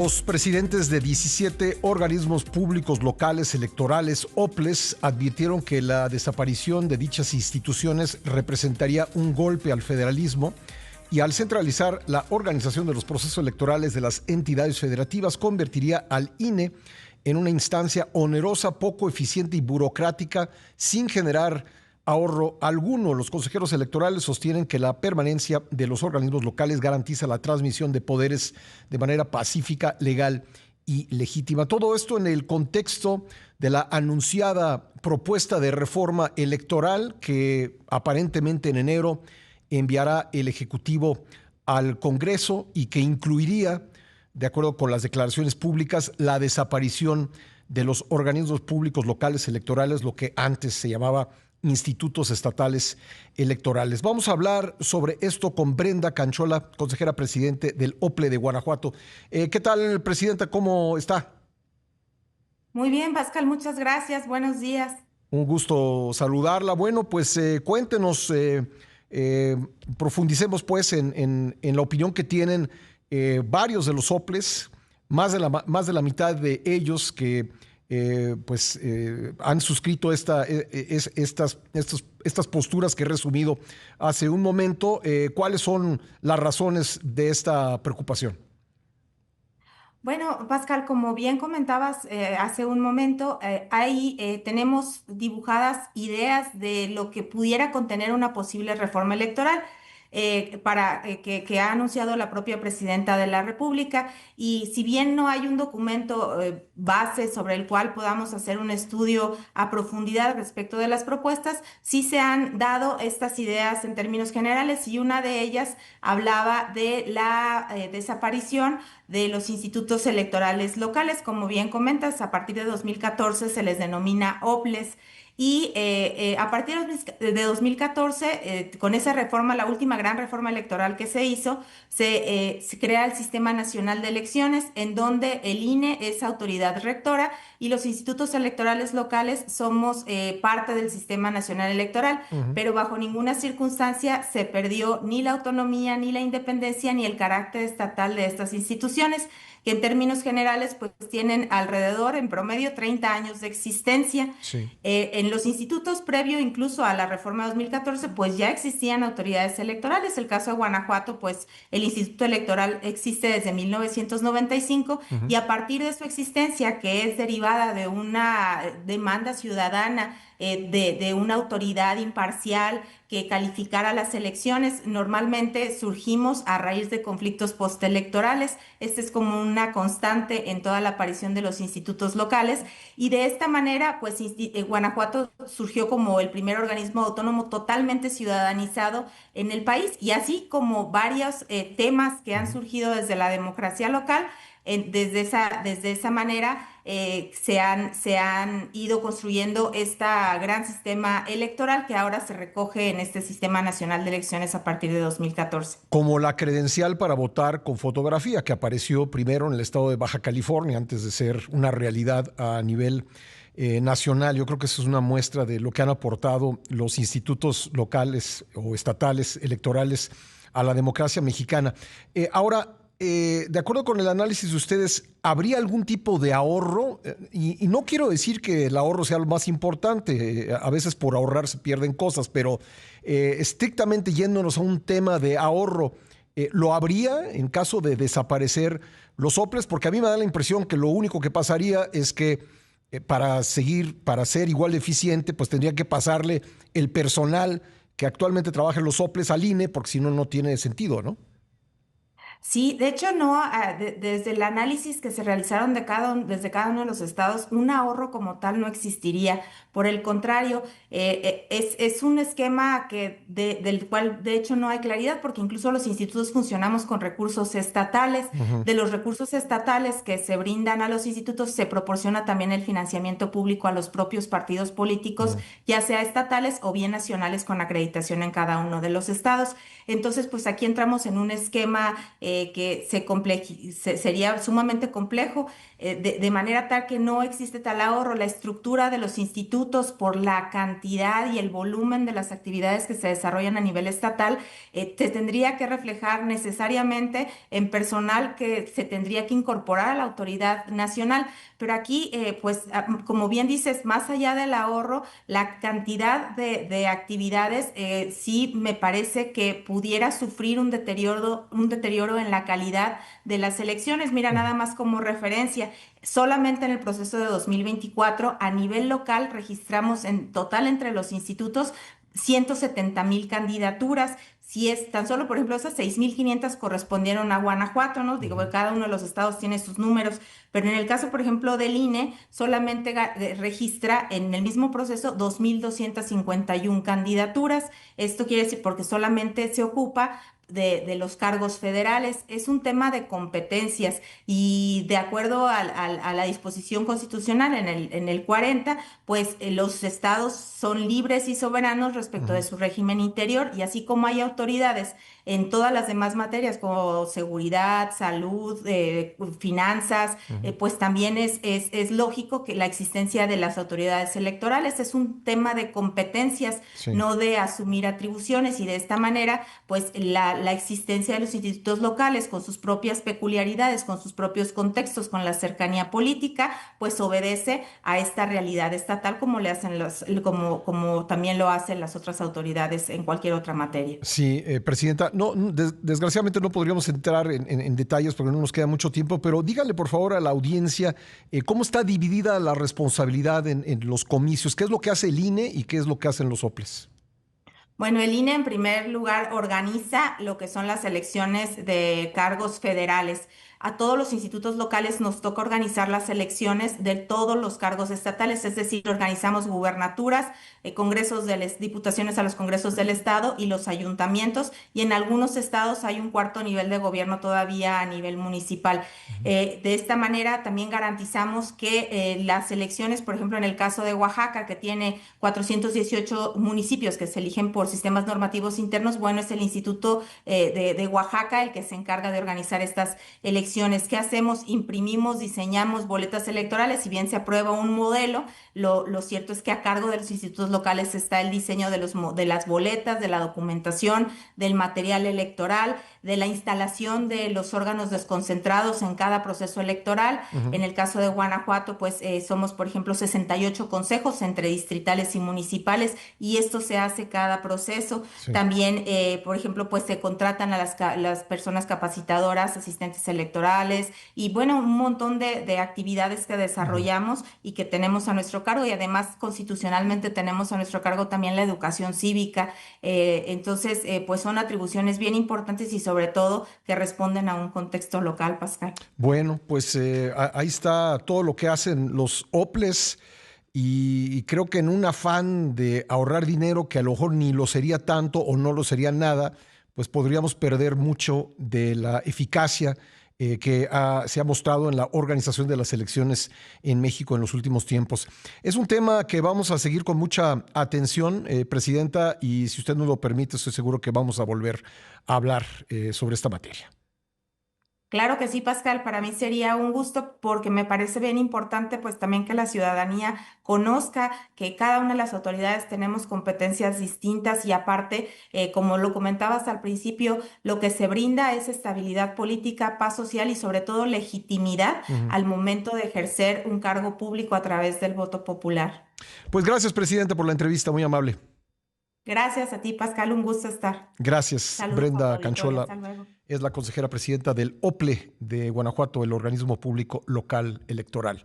Los presidentes de 17 organismos públicos locales electorales, OPLES, advirtieron que la desaparición de dichas instituciones representaría un golpe al federalismo y al centralizar la organización de los procesos electorales de las entidades federativas convertiría al INE en una instancia onerosa, poco eficiente y burocrática sin generar ahorro alguno. Los consejeros electorales sostienen que la permanencia de los organismos locales garantiza la transmisión de poderes de manera pacífica, legal y legítima. Todo esto en el contexto de la anunciada propuesta de reforma electoral que aparentemente en enero enviará el Ejecutivo al Congreso y que incluiría, de acuerdo con las declaraciones públicas, la desaparición de los organismos públicos locales electorales, lo que antes se llamaba institutos estatales electorales. Vamos a hablar sobre esto con Brenda Canchola, consejera presidente del OPLE de Guanajuato. ¿Qué tal, presidenta? ¿Cómo está? Muy bien, Pascal, muchas gracias. Buenos días. Un gusto saludarla. Bueno, pues cuéntenos, profundicemos pues en la opinión que tienen varios de los OPLES, más de la mitad de ellos que han suscrito estas posturas que he resumido hace un momento. ¿Cuáles son las razones de esta preocupación? Bueno, Pascal, como bien comentabas hace un momento, ahí tenemos dibujadas ideas de lo que pudiera contener una posible reforma electoral. Que ha anunciado la propia presidenta de la República. Y si bien no hay un documento base sobre el cual podamos hacer un estudio a profundidad respecto de las propuestas, sí se han dado estas ideas en términos generales, y una de ellas hablaba de la desaparición de los institutos electorales locales. Como bien comentas, a partir de 2014 se les denomina OPLES. Y a partir de 2014, con esa reforma, la última gran reforma electoral que se hizo, se crea el Sistema Nacional de Elecciones, en donde el INE es autoridad rectora y los institutos electorales locales somos parte del Sistema Nacional Electoral, pero bajo ninguna circunstancia se perdió ni la autonomía, ni la independencia, ni el carácter estatal de estas instituciones, que en términos generales pues tienen alrededor, en promedio, 30 años de existencia. Sí. En los institutos, previo incluso a la reforma de 2014, pues ya existían autoridades electorales. El caso de Guanajuato, pues el Instituto Electoral existe desde 1995, y a partir de su existencia, que es derivada de una demanda ciudadana de una autoridad imparcial que calificara las elecciones, normalmente surgimos a raíz de conflictos postelectorales. Este es como una constante en toda la aparición de los institutos locales, y de esta manera, pues Guanajuato surgió como el primer organismo autónomo totalmente ciudadanizado en el país, y así como varios temas que han surgido desde la democracia local. Desde esa manera se han ido construyendo este gran sistema electoral que ahora se recoge en este Sistema Nacional de Elecciones a partir de 2014. Como la credencial para votar con fotografía, que apareció primero en el estado de Baja California antes de ser una realidad a nivel nacional. Yo creo que eso es una muestra de lo que han aportado los institutos locales o estatales electorales a la democracia mexicana. Ahora, de acuerdo con el análisis de ustedes, ¿habría algún tipo de ahorro? Y no quiero decir que el ahorro sea lo más importante, a veces por ahorrar se pierden cosas, pero estrictamente yéndonos a un tema de ahorro, ¿lo habría en caso de desaparecer los OPLES? Porque a mí me da la impresión que lo único que pasaría es que para ser igual de eficiente, pues tendría que pasarle el personal que actualmente trabaja en los OPLES al INE, porque si no, no tiene sentido, ¿no? Sí, de hecho, no, desde el análisis que se realizaron desde cada uno de los estados, un ahorro como tal no existiría. Por el contrario, es un esquema del cual de hecho no hay claridad, porque incluso los institutos funcionamos con recursos estatales. De los recursos estatales que se brindan a los institutos, se proporciona también el financiamiento público a los propios partidos políticos, ya sea estatales o bien nacionales, con acreditación en cada uno de los estados. Entonces, pues aquí entramos en un esquema que sería sumamente complejo, de manera tal que no existe tal ahorro. La estructura de los institutos por la cantidad y el volumen de las actividades que se desarrollan a nivel estatal, se tendría que reflejar necesariamente en personal que se tendría que incorporar a la autoridad nacional. Pero aquí, pues, como bien dices, más allá del ahorro, la cantidad de actividades sí me parece que pudiera sufrir un deterioro en la calidad de las elecciones. Mira, nada más como referencia, solamente en el proceso de 2024, a nivel local, registramos en total entre los institutos 170,000 candidaturas. Si es tan solo, por ejemplo, esas 6,500 correspondieron a Guanajuato, ¿no? Digo, Ujú. cada uno de los estados tiene sus números, pero en el caso, por ejemplo, del INE, solamente registra en el mismo proceso 2,251 candidaturas. Esto quiere decir porque solamente se ocupa de los cargos federales. Es un tema de competencias y de acuerdo a la disposición constitucional en el 40, pues los estados son libres y soberanos respecto de Ujú. su régimen interior, y así como hay autoridades en todas las demás materias como seguridad, salud, finanzas, Ujú. pues también es lógico que la existencia de las autoridades electorales es un tema de competencias, Sí. no de asumir atribuciones, y de esta manera, pues la existencia de los institutos locales con sus propias peculiaridades, con sus propios contextos, con la cercanía política, pues obedece a esta realidad estatal como le hacen como también lo hacen las otras autoridades en cualquier otra materia. Sí, presidenta, no, desgraciadamente no podríamos entrar en detalles porque no nos queda mucho tiempo, pero dígale por favor a la audiencia cómo está dividida la responsabilidad en los comicios, qué es lo que hace el INE y qué es lo que hacen los OPLES. Bueno, el INE en primer lugar organiza lo que son las elecciones de cargos federales. A todos los institutos locales nos toca organizar las elecciones de todos los cargos estatales, es decir, organizamos gubernaturas, congresos de las diputaciones a los congresos del estado y los ayuntamientos, y en algunos estados hay un cuarto nivel de gobierno todavía a nivel municipal. Ujú. De esta manera también garantizamos que las elecciones, por ejemplo, en el caso de Oaxaca, que tiene 418 municipios que se eligen por sistemas normativos internos, bueno, es el Instituto de Oaxaca el que se encarga de organizar estas elecciones. ¿Qué hacemos? Imprimimos, diseñamos boletas electorales. Si bien se aprueba un modelo, lo cierto es que a cargo de los institutos locales está el diseño de las boletas, de la documentación, del material electoral, de la instalación de los órganos desconcentrados en cada proceso electoral. Ujú. En el caso de Guanajuato, pues somos, por ejemplo, 68 consejos entre distritales y municipales, y esto se hace cada proceso. Sí. También, por ejemplo, pues se contratan a las personas capacitadoras, asistentes electorales, y bueno, un montón de actividades que Ujú. desarrollamos y que tenemos a nuestro cargo, y además constitucionalmente tenemos a nuestro cargo también la educación cívica. Entonces, pues son atribuciones bien importantes y sobre todo que responden a un contexto local, Pascal. Bueno, pues ahí está todo lo que hacen los OPLES y creo que en un afán de ahorrar dinero que a lo mejor ni lo sería tanto o no lo sería nada, pues podríamos perder mucho de la eficacia se ha mostrado en la organización de las elecciones en México en los últimos tiempos. Es un tema que vamos a seguir con mucha atención, Presidenta, y si usted nos lo permite, estoy seguro que vamos a volver a hablar sobre esta materia. Claro que sí, Pascal, para mí sería un gusto porque me parece bien importante pues también que la ciudadanía conozca que cada una de las autoridades tenemos competencias distintas, y aparte, como lo comentabas al principio, lo que se brinda es estabilidad política, paz social y sobre todo legitimidad Ujú. al momento de ejercer un cargo público a través del voto popular. Pues gracias, Presidenta, por la entrevista, muy amable. Gracias a ti, Pascal, un gusto estar. Gracias, Saludos a tu Brenda auditorio, Canchola. hasta luego. Es la consejera presidenta del OPLE de Guanajuato, el organismo público local electoral.